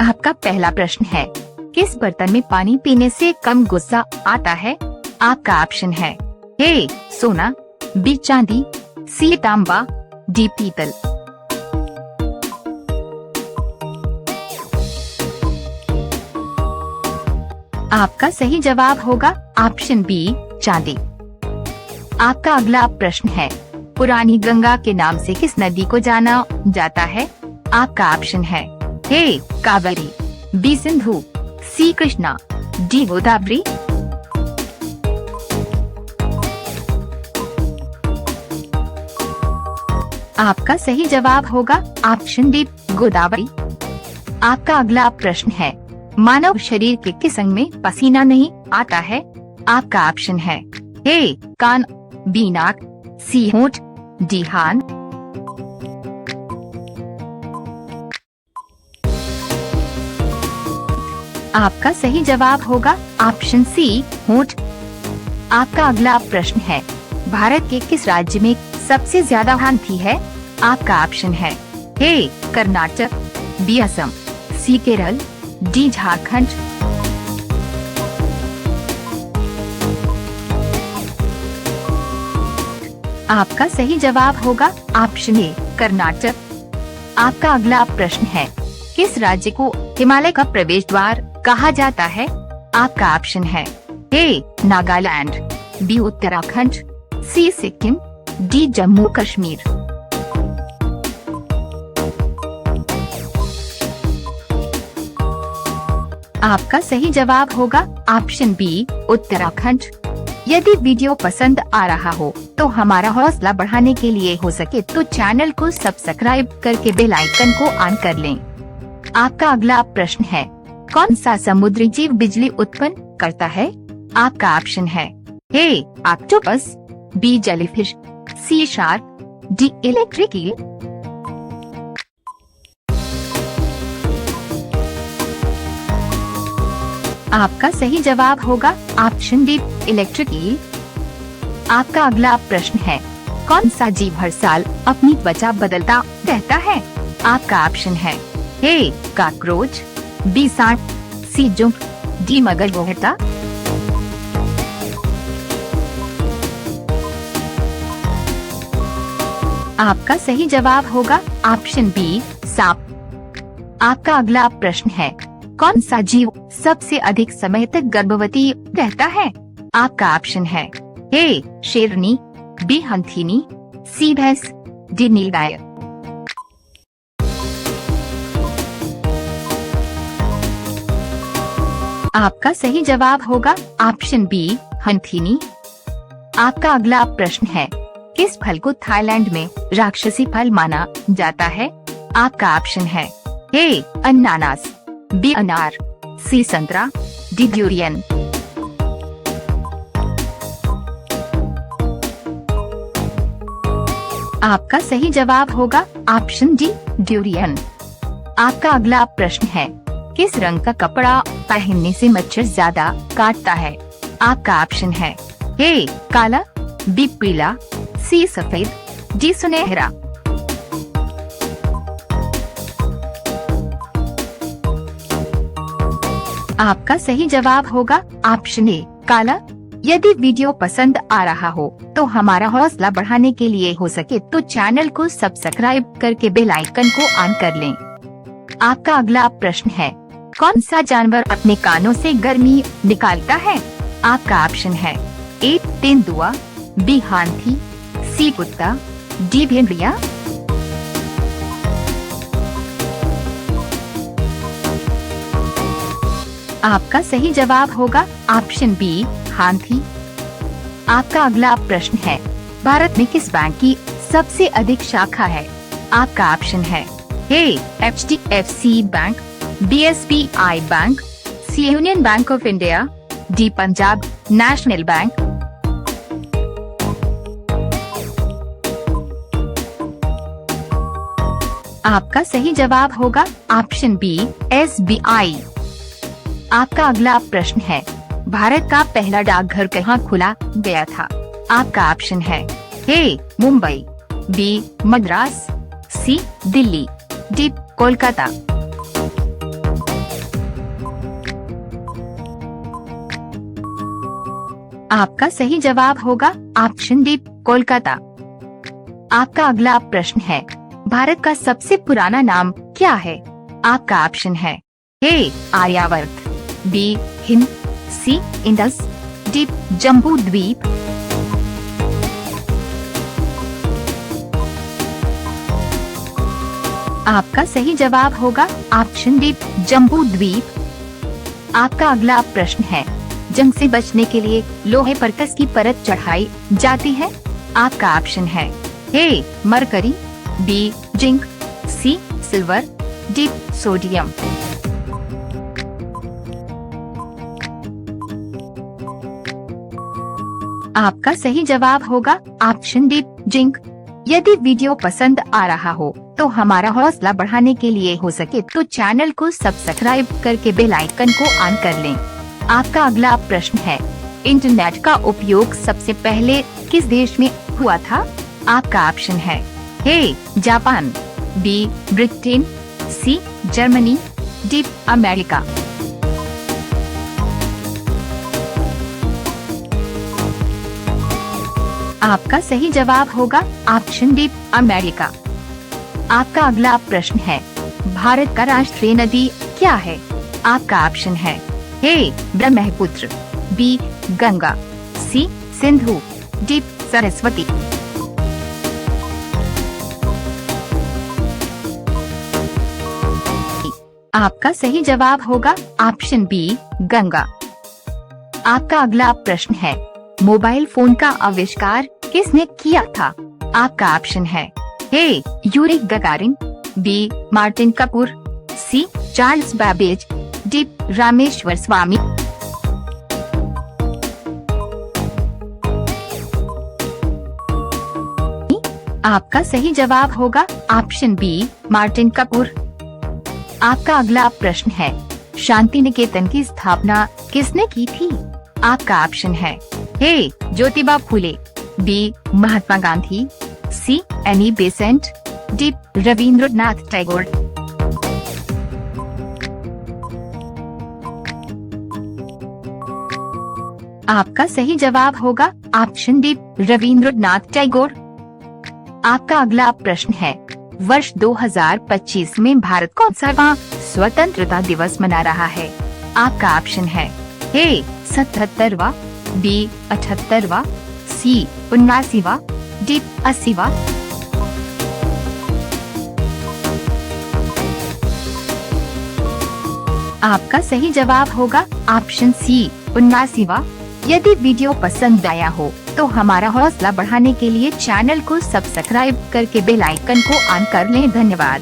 आपका पहला प्रश्न है, किस बर्तन में पानी पीने से कम गुस्सा आता है? आपका ऑप्शन है ए सोना, बी चांदी, सी तांबा, डी पीतल। आपका सही जवाब होगा ऑप्शन बी चांदी। आपका अगला प्रश्न है, पुरानी गंगा के नाम से किस नदी को जाना जाता है? आपका ऑप्शन है ए कावेरी, बी सिंधु, सी कृष्णा, डी गोदावरी। आपका सही जवाब होगा ऑप्शन डी गोदावरी। आपका अगला प्रश्न है, मानव शरीर के किस अंग में पसीना नहीं आता है? आपका ऑप्शन है ए कान, बी नाक, सी होंठ, डी हान। आपका सही जवाब होगा ऑप्शन सी होंठ। आपका अगला प्रश्न है, भारत के किस राज्य में सबसे ज्यादा हाथी है? आपका ऑप्शन है ए कर्नाटक, बी असम, सी केरल, डी झारखंड। आपका सही जवाब होगा ऑप्शन ए कर्नाटक। आपका अगला प्रश्न है, किस राज्य को हिमालय का प्रवेश द्वार कहा जाता है? आपका ऑप्शन है ए नागालैंड, बी उत्तराखंड, सी सिक्किम, डी जम्मू कश्मीर। आपका सही जवाब होगा ऑप्शन बी उत्तराखंड। यदि वीडियो पसंद आ रहा हो तो हमारा हौसला बढ़ाने के लिए हो सके तो चैनल को सब्सक्राइब करके बेल आइकन को ऑन कर लें। आपका अगला प्रश्न है, कौन सा समुद्री जीव बिजली उत्पन्न करता है? आपका ऑप्शन है ए ऑक्टोपस, बी जेलीफिश, सी शार्क, डी इलेक्ट्रिक ईल। आपका सही जवाब होगा ऑप्शन डी इलेक्ट्रिक ईल। आपका अगला प्रश्न है, कौन सा जीव हर साल अपनी त्वचा बदलता रहता है? आपका ऑप्शन है ए कॉकरोच, बी सांप, सी जुंक, डी मगरमच्छ। आपका सही जवाब होगा ऑप्शन बी सांप। आपका अगला प्रश्न है, कौन सा जीव सबसे अधिक समय तक गर्भवती रहता है? आपका ऑप्शन है ए शेरनी, बी हंथिनी, सी भैंस, डी नीलगाय। आपका सही जवाब होगा ऑप्शन बी हंथिनी। आपका अगला प्रश्न है, किस फल को थाईलैंड में राक्षसी फल माना जाता है? आपका ऑप्शन है ए अनानास, बी अनार, सी संतरा, डी ड्यूरियन। आपका सही जवाब होगा ऑप्शन डी ड्यूरियन। आपका अगला प्रश्न है, किस रंग का कपड़ा पहनने से मच्छर ज्यादा काटता है? आपका ऑप्शन है ए काला, बी पीला, सी सफेद, डी सुनहरा। आपका सही जवाब होगा ऑप्शन ए काला। यदि वीडियो पसंद आ रहा हो तो हमारा हौसला बढ़ाने के लिए हो सके तो चैनल को सब्सक्राइब करके बेल आइकन को ऑन कर लें। आपका अगला प्रश्न है, कौन सा जानवर अपने कानों से गर्मी निकालता है? आपका ऑप्शन है ए तेंदुआ, बी हाथी, सी कुत्ता, डी भेड़िया। आपका सही जवाब होगा ऑप्शन बी हाथी। आपका अगला प्रश्न है, भारत में किस बैंक की सबसे अधिक शाखा है? आपका ऑप्शन है A HDFC bank, B SBI bank, C Union Bank of India, D Punjab National Bank. आपका सही जवाब होगा ऑप्शन बी SBI। आपका अगला प्रश्न है, भारत का पहला डाकघर कहाँ खुला गया था? आपका ऑप्शन है ए मुंबई, बी मद्रास, सी दिल्ली, डी कोलकाता। आपका सही जवाब होगा ऑप्शन डी, कोलकाता। आपका अगला प्रश्न है, भारत का सबसे पुराना नाम क्या है? आपका ऑप्शन है ए, आर्यावर्त, बी, हिंद, सी, इंडस, डी, जम्बू द्वीप। आपका सही जवाब होगा ऑप्शन डी, जम्बू द्वीप। आपका अगला प्रश्न है, जंग से बचने के लिए लोहे पर कसकी परत चढ़ाई जाती है। आपका ऑप्शन है ए, मरकरी, बी, जिंक, सी, सिल्वर, डी, सोडियम। आपका सही जवाब होगा ऑप्शन डी, जिंक। यदि वीडियो पसंद आ रहा हो तो हमारा हौसला बढ़ाने के लिए हो सके तो चैनल को सब्सक्राइब करके बेल आइकन को ऑन कर लें। आपका अगला प्रश्न है, इंटरनेट का उपयोग सबसे पहले किस देश में हुआ था? आपका ऑप्शन है ए, जापान, बी, ब्रिटेन, सी, जर्मनी, डी, अमेरिका। आपका सही जवाब होगा ऑप्शन डी, अमेरिका। आपका अगला प्रश्न है, भारत का राष्ट्रीय नदी क्या है? आपका ऑप्शन है ए, ब्रह्मपुत्र, बी, गंगा, सी, सिंधु, डी, सरस्वती। आपका सही जवाब होगा ऑप्शन बी, गंगा। आपका अगला प्रश्न है, मोबाइल फोन का आविष्कार किसने किया था? आपका ऑप्शन है A, Yuri Gagarin, B, Martin Kapoor, C, Charles Babbage, D, Rameshwar Swami. आपका सही जवाब होगा ऑप्शन बी, मार्टिन कपूर। आपका अगला प्रश्न है, शांति निकेतन की स्थापना किसने की थी? आपका ऑप्शन है A, Jyotiba Phule, B, Mahatma Gandhi, C, Annie Besant, D, Rabindranath Tagore. आपका सही जवाब होगा ऑप्शन डी, रविंद्रनाथ टैगोर। आपका अगला प्रश्न है, वर्ष 2025 में भारत कौन सा स्वतंत्रता दिवस मना रहा है? आपका ऑप्शन है ए, 77वां, बी, 78वां, सी, 79वां, डी, 80वां। आपका सही जवाब होगा ऑप्शन सी, 79वां। यदि वीडियो पसंद आया हो तो हमारा हौसला बढ़ाने के लिए चैनल को सब्सक्राइब करके बेल आइकन को ऑन कर लें। धन्यवाद।